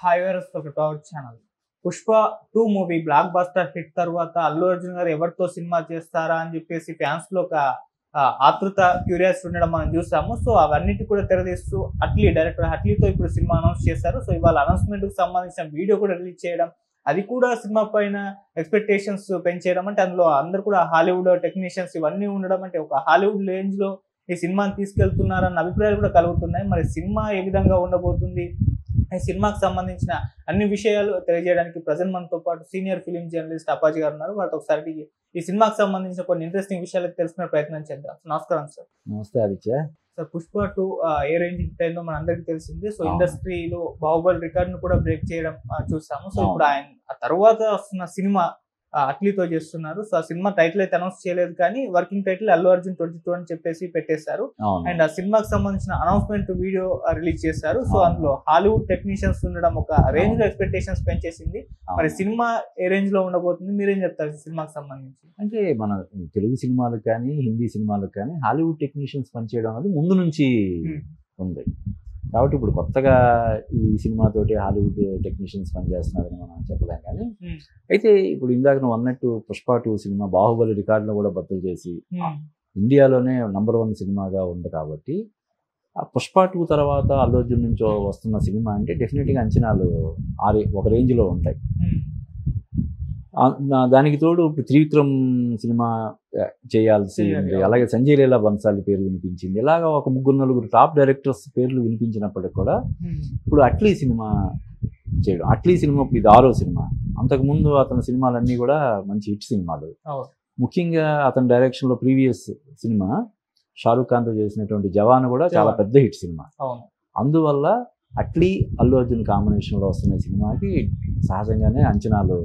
Hi viewers, welcome to our channel. Pushpa 2 movie block buster hit తర్వాత అల్లు అర్జున్ గారు ఎవరితో cinema చేస్తారా అని చెప్పేసి ఫ్యాన్స్ లో ఒక ఆతృత క్యూరియాసిటీ ఉండడం మనం చూసాము. సో అవన్నిటి కూడా తెరదీస్తూ డైరెక్టర్ అట్లీతో ఇప్పుడు సినిమా అనౌన్స్ చేశారు. సో ఇవాళ అనౌన్స్మెంట్ కు సంబంధించిన వీడియో కూడా రిలీజ్ చేయడం, అది కూడా సినిమా పైన ఎక్స్పెక్టేషన్స్ పెంచేయడం, అంటే అందులో అందరు కూడా హాలీవుడ్ టెక్నీషియన్స్ ఇవన్నీ ఉండడం, అంటే ఒక హాలీవుడ్ రేంజ్ లో ఈ సినిమాని తీసుకెళ్తున్నారన్న అభిప్రాయాలు కూడా కలుగుతున్నాయి. మరి సినిమా ఏ విధంగా ఉండబోతుంది, ఈ సినిమాకి సంబంధించిన అన్ని విషయాలు తెలియజేయడానికి ప్రజెంట్ మనతో పాటు సీనియర్ ఫిలిం జర్నలిస్ట్ అప్పాజీ గారు ఉన్నారు. వాళ్ళతో ఒకసారి ఈ సినిమాకి సంబంధించిన కొన్ని ఇంట్రెస్టింగ్ విషయాలు తెలుసుకునే ప్రయత్నం చేద్దాం. నమస్కారం సార్. నమస్తే ఆదిత్య. సార్, పుష్ప 2 ఏ రేంజ్ హిట్ అయిందో మన అందరికీ తెలిసింది. సో ఇండస్ట్రీలో బాహుబలి రికార్డ్ ను కూడా బ్రేక్ చేయడం చూసాము. సో ఇప్పుడు ఆయన ఆ తర్వాత వస్తున్న సినిమా అట్లీతో చేస్తున్నారు. సో ఆ సినిమా టైటిల్ అయితే అనౌన్స్ చేయలేదు, కానీ వర్కింగ్ టైటిల్ అల్లు అర్జున్ 22 అని చెప్పేసి పెట్టేశారు. అండ్ ఆ సినిమాకి సంబంధించిన అనౌన్స్మెంట్ వీడియో రిలీజ్ చేశారు. సో అందులో హాలీవుడ్ టెక్నీషియన్స్ ఉండడం ఒక రేంజ్ లో ఎక్స్పెక్టేషన్స్ పెంచేసింది. మరి సినిమా ఏ రేంజ్ లో ఉండబోతుంది, మీరేం చెప్తారు సినిమాకి సంబంధించి? అంటే మన తెలుగు సినిమాలకు కానీ హిందీ సినిమాలకు కానీ హాలీవుడ్ టెక్నీషియన్స్ పనిచేయడం అనేది ముందు నుంచి ఉంది. కాబట్టి ఇప్పుడు కొత్తగా ఈ సినిమాతోటి హాలీవుడ్ టెక్నీషియన్స్ పనిచేస్తున్నారని మనం చెప్పలేం. కానీ అయితే ఇప్పుడు ఇందాక నువ్వు అన్నట్టు పుష్ప 2 సినిమా బాహుబలి రికార్డును కూడా బద్దలు చేసి ఇండియాలోనే నంబర్ 1 సినిమాగా ఉంది. కాబట్టి ఆ పుష్ప 2 తర్వాత అల్లు అర్జున్ నుంచి వస్తున్న సినిమా అంటే డెఫినెట్గా అంచనాలు ఒక రేంజ్లో ఉంటాయి. దానికి తోడు ఇప్పుడు త్రివిక్రమ్ సినిమా చేయాల్సి ఉంది, అలాగే సంజయ్ లీలా బన్సాలి పేరు వినిపించింది. ఇలాగ ఒక 3-4 టాప్ డైరెక్టర్స్ పేర్లు వినిపించినప్పటికి కూడా ఇప్పుడు అట్లీ సినిమా చేయడం, అట్లీ సినిమా ఇప్పుడు ఇది 6వ సినిమా. అంతకుముందు అతని సినిమాలన్నీ కూడా మంచి హిట్ సినిమాలు. ముఖ్యంగా అతని డైరెక్షన్లో ప్రీవియస్ సినిమా షారూఖ్ ఖాన్తో చేసినటువంటి జవాన్ కూడా చాలా పెద్ద హిట్ సినిమా. అందువల్ల అట్లీ అల్లు అర్జున్ కాంబినేషన్లో వస్తున్న సినిమాకి సహజంగానే అంచనాలు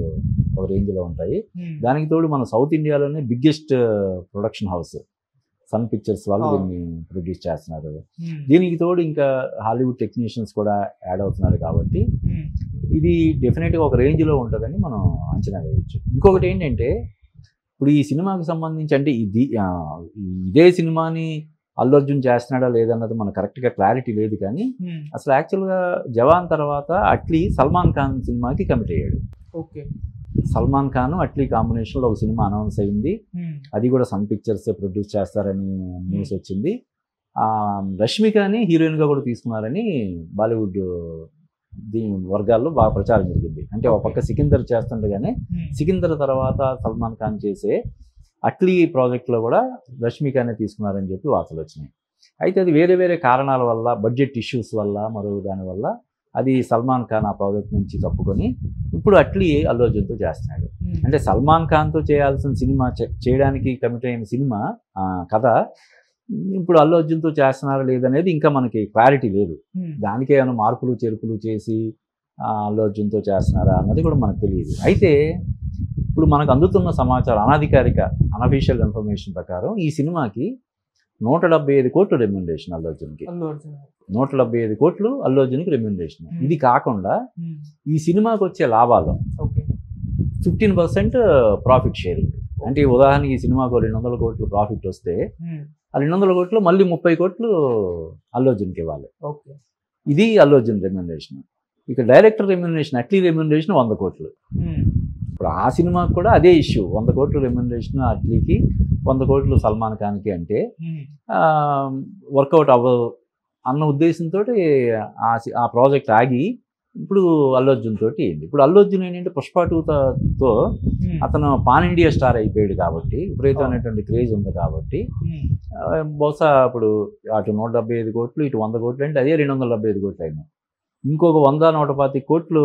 ఒక రేంజ్లో ఉంటాయి. దానికి తోడు మన సౌత్ ఇండియాలోనే biggest production house Sun Pictures వాళ్ళు దీన్ని ప్రొడ్యూస్ చేస్తున్నారు. దీనికి తోడు ఇంకా హాలీవుడ్ టెక్నీషియన్స్ కూడా యాడ్ అవుతున్నారు. కాబట్టి ఇది డెఫినెట్గా ఒక రేంజ్లో ఉంటుందని మనం అంచనా వేయచ్చు. ఇంకొకటి ఏంటంటే ఇప్పుడు ఈ సినిమాకి సంబంధించి అంటే ఇదే సినిమాని అల్లు అర్జున్ చేస్తున్నాడా లేదన్నది మనకు కరెక్ట్గా క్లారిటీ లేదు. కానీ అసలు యాక్చువల్గా జవాన్ తర్వాత అట్లీ సల్మాన్ ఖాన్ సినిమాకి కమిట్ అయ్యాడు. ఓకే, సల్మాన్ ఖాన్ అట్లీ కాంబినేషన్లో ఒక సినిమా అనౌన్స్ అయింది. అది కూడా సన్ పిక్చర్స్ ప్రొడ్యూస్ చేస్తారని న్యూస్ వచ్చింది. రష్మికని హీరోయిన్గా కూడా తీసుకున్నారని బాలీవుడ్ దీని వర్గాల్లో బాగా ప్రచారం జరిగింది. అంటే ఒక పక్క సికిందర్ చేస్తుండగానే సికిందర్ తర్వాత సల్మాన్ ఖాన్ చేసే అట్లీ ప్రాజెక్ట్లో కూడా రష్మికనే తీసుకున్నారని చెప్పి వార్తలు వచ్చినాయి. అయితే అది వేరే వేరే కారణాల వల్ల, బడ్జెట్ ఇష్యూస్ వల్ల, మరో దానివల్ల అది సల్మాన్ ఖాన్ ఆ ప్రాజెక్ట్ నుంచి తప్పుకొని ఇప్పుడు అట్లీ అల్లు అర్జున్తో చేస్తున్నాడు. అంటే సల్మాన్ ఖాన్తో చేయాల్సిన సినిమా చేయడానికి కమిట్ అయిన సినిమా కథ ఇప్పుడు అల్లు అర్జున్తో చేస్తున్నారా లేదనేది ఇంకా మనకి క్లారిటీ లేదు. దానికే ఏమైనా మార్పులు చేర్పులు చేసి అల్లు అర్జున్తో చేస్తున్నారా అన్నది కూడా మనకు తెలియదు. అయితే ఇప్పుడు మనకు అందుతున్న సమాచారం అనధికారిక అనఫీషియల్ ఇన్ఫర్మేషన్ ప్రకారం ఈ సినిమాకి 175 కోట్లు రెమ్యునరేషన్ అల్లు అర్జున్కి. 175 కోట్లు అల్లు అర్జున్కి రెమ్యునరేషన్. ఇది కాకుండా ఈ సినిమాకి వచ్చే లాభాలు 15% ప్రాఫిట్ షేరింగ్. అంటే ఉదాహరణకి ఈ సినిమాకు 200 కోట్లు ప్రాఫిట్ వస్తే ఆ 200 కోట్లు మళ్ళీ 30 కోట్లు అల్లు అర్జున్కి ఇవ్వాలి. ఇది అల్లు అర్జున్ రెమ్యునరేషన్. ఇక డైరెక్టర్ రెమ్యునరేషన్ అట్లీ రెమ్యునరేషన్ 100 కోట్లు. ఇప్పుడు ఆ సినిమాకి కూడా అదే ఇష్యూ, 100 కోట్లు రెమ్యునరేషన్ అట్లీకి, 100 కోట్లు సల్మాన్ ఖాన్కి. అంటే వర్కౌట్ అవ్వదు అన్న ఉద్దేశంతో ఆ ప్రాజెక్ట్ ఆగి ఇప్పుడు అల్లు అర్జున్ తోటి అయింది. ఇప్పుడు అల్లు అర్జున్ ఏంటంటే పుష్ప 2తో అతను పాన్ ఇండియా స్టార్ అయిపోయాడు కాబట్టి, విపరీతమైనటువంటి క్రేజ్ ఉంది కాబట్టి బహుశా ఇప్పుడు అటు 175 కోట్లు ఇటు 100 కోట్లు అంటే అదే 275 కోట్లు అయినాయి. ఇంకొక 100-125 కోట్లు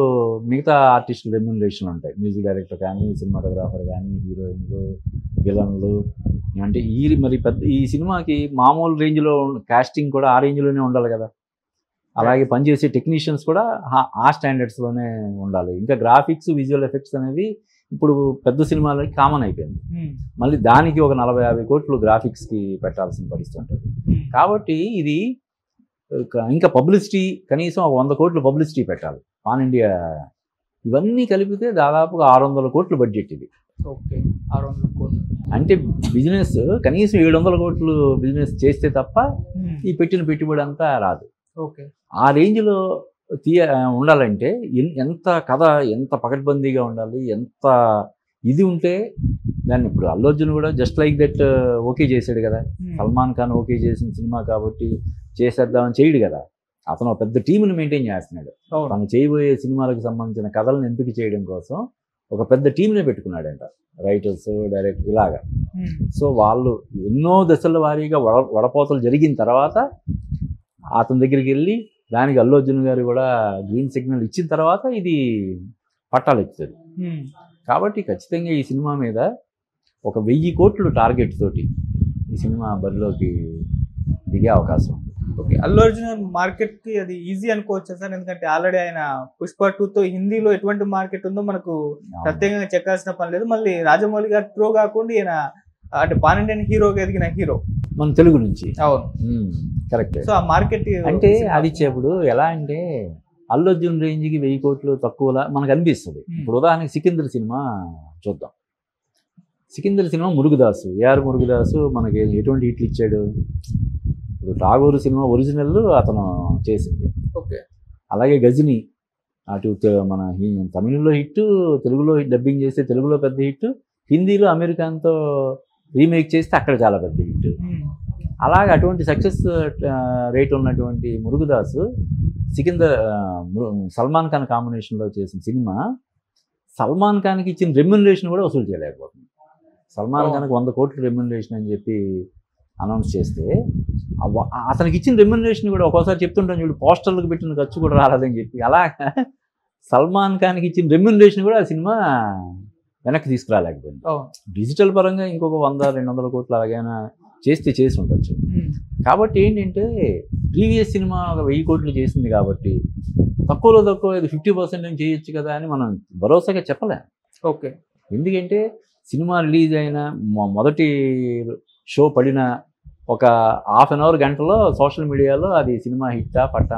మిగతా ఆర్టిస్టులు రెమ్యునరేషన్ ఉంటాయి. మ్యూజిక్ డైరెక్టర్ కానీ, సినిమాటోగ్రాఫర్ కానీ, హీరోయిన్లు, విలన్లు. అంటే ఈ సినిమాకి మామూలు రేంజ్లో కాస్టింగ్ కూడా ఆ రేంజ్లోనే ఉండాలి కదా. అలాగే పనిచేసే టెక్నీషియన్స్ కూడా ఆ స్టాండర్డ్స్లోనే ఉండాలి. ఇంకా గ్రాఫిక్స్, విజువల్ ఎఫెక్ట్స్ అనేవి ఇప్పుడు పెద్ద సినిమాలకి కామన్ అయిపోయింది. మళ్ళీ దానికి ఒక 40-50 కోట్లు గ్రాఫిక్స్కి పెట్టాల్సిన పరిస్థితి ఉంటుంది. కాబట్టి ఇది ఇంకా పబ్లిసిటీ కనీసం ఒక 100 కోట్లు పబ్లిసిటీ పెట్టాలి పాన్ ఇండియా. ఇవన్నీ కలిపితే దాదాపుగా 600 కోట్లు బడ్జెట్ ఇది. ఓకే, 600 కోట్లు అంటే బిజినెస్ కనీసం 700 కోట్లు బిజినెస్ చేస్తే తప్ప ఈ పెట్టిన పెట్టుబడి అంతా రాదు. ఆ రేంజ్లో ఉండాలంటే ఎంత కథ ఎంత పకడ్బందీగా ఉండాలి, ఎంత ఇది ఉంటే దాన్ని. ఇప్పుడు అల్లు అర్జున్ కూడా జస్ట్ లైక్ దట్ ఓకే చేశాడు కదా. సల్మాన్ ఖాన్ ఓకే చేసిన సినిమా కాబట్టి చేసేద్దామని చేయడు కదా. అతను ఒక పెద్ద టీంని మెయింటైన్ చేస్తున్నాడు. తను చేయబోయే సినిమాలకు సంబంధించిన కథలను ఎంపిక చేయడం కోసం ఒక పెద్ద టీంని పెట్టుకున్నాడంట, రైటర్స్, డైరెక్టర్ ఇలాగా. సో వాళ్ళు ఎన్నో దశల వారీగా వడపోతలు జరిగిన తర్వాత అతని దగ్గరికి వెళ్ళి దానికి అల్లు అర్జున్ గారు కూడా గ్రీన్ సిగ్నల్ ఇచ్చిన తర్వాత ఇది పట్టాలు ఎక్కుతుంది. కాబట్టి ఖచ్చితంగా ఈ సినిమా మీద ఒక 1000 కోట్లు టార్గెట్ తోటి ఈ సినిమా బరిలోకి దిగే అవకాశం ఉంది. ఓకే, అల్లు అర్జున్ మార్కెట్ కి అది ఈజీ అనుకోవచ్చు సార్, ఎందుకంటే ఆల్రెడీ ఆయన పుష్ప 2తో హిందీలో ఎటువంటి మార్కెట్ ఉందో మనకు ప్రత్యేకంగా చెక్కాల్సిన పని లేదు. మళ్ళీ రాజమౌళి గారి త్రో కాకుండా ఈయన అంటే పాన్ ఇండియన్ హీరోగా ఎదిగిన హీరో మన తెలుగు నుంచి. అవును, కరెక్ట్. సో ఆ మార్కెట్ అంటే అది ఇప్పుడు ఎలా అంటే అల్లు అర్జున్ రేంజ్కి 1000 కోట్లు తక్కువలా మనకు అనిపిస్తుంది. ఇప్పుడు ఉదాహరణకి సికింద్ర సినిమా చూద్దాం. సికింద్ర సినిమా మురుగుదాసు, ఏఆర్ మురుగుదాసు మనకి ఎటువంటి హిట్లు ఇచ్చాడు. ఇప్పుడు ఠాగూర్ సినిమా ఒరిజినల్ అతను చేసింది. ఓకే, అలాగే గజని అటు మన తమిళలో హిట్, తెలుగులో డబ్బింగ్ చేస్తే తెలుగులో పెద్ద హిట్, హిందీలో అమెరికాన్తో రీమేక్ చేస్తే అక్కడ చాలా పెద్ద హిట్. అలాగే అటువంటి సక్సెస్ రేట్ ఉన్నటువంటి మురుగుదాసు సల్మాన్ ఖాన్ కాంబినేషన్లో చేసిన సినిమా సల్మాన్ ఖాన్కి ఇచ్చిన రెమ్యునరేషన్ కూడా వసూలు చేయలేకపోతుంది. సల్మాన్ ఖాన్కి 100 కోట్ల రెమ్యునరేషన్ అని చెప్పి అనౌన్స్ చేస్తే అతనికి ఇచ్చిన రెమ్యునరేషన్ కూడా ఒక్కోసారి చెప్తుంటాను చూడు, పోస్టర్లకు పెట్టిన ఖర్చు కూడా రాలేదని చెప్పి. అలా సల్మాన్ ఖాన్కి ఇచ్చిన రెమ్యునరేషన్ కూడా ఆ సినిమా వెనక్కి తీసుకురాలేకపోయింది. డిజిటల్ పరంగా ఇంకొక 100-200 కోట్లు అలాగైనా చేసి ఉండొచ్చు. కాబట్టి ఏంటంటే ప్రీవియస్ సినిమా ఒక 1000 కోట్లు చేసింది కాబట్టి తక్కువలో తక్కువ 50% నేను చేయొచ్చు కదా అని మనం భరోసాగా చెప్పలేం. ఓకే, ఎందుకంటే సినిమా రిలీజ్ అయిన మొదటి షో పడిన ఒక హాఫ్ అన్ అవర్ గంటలో సోషల్ మీడియాలో అది సినిమా హిట్టా పట్టా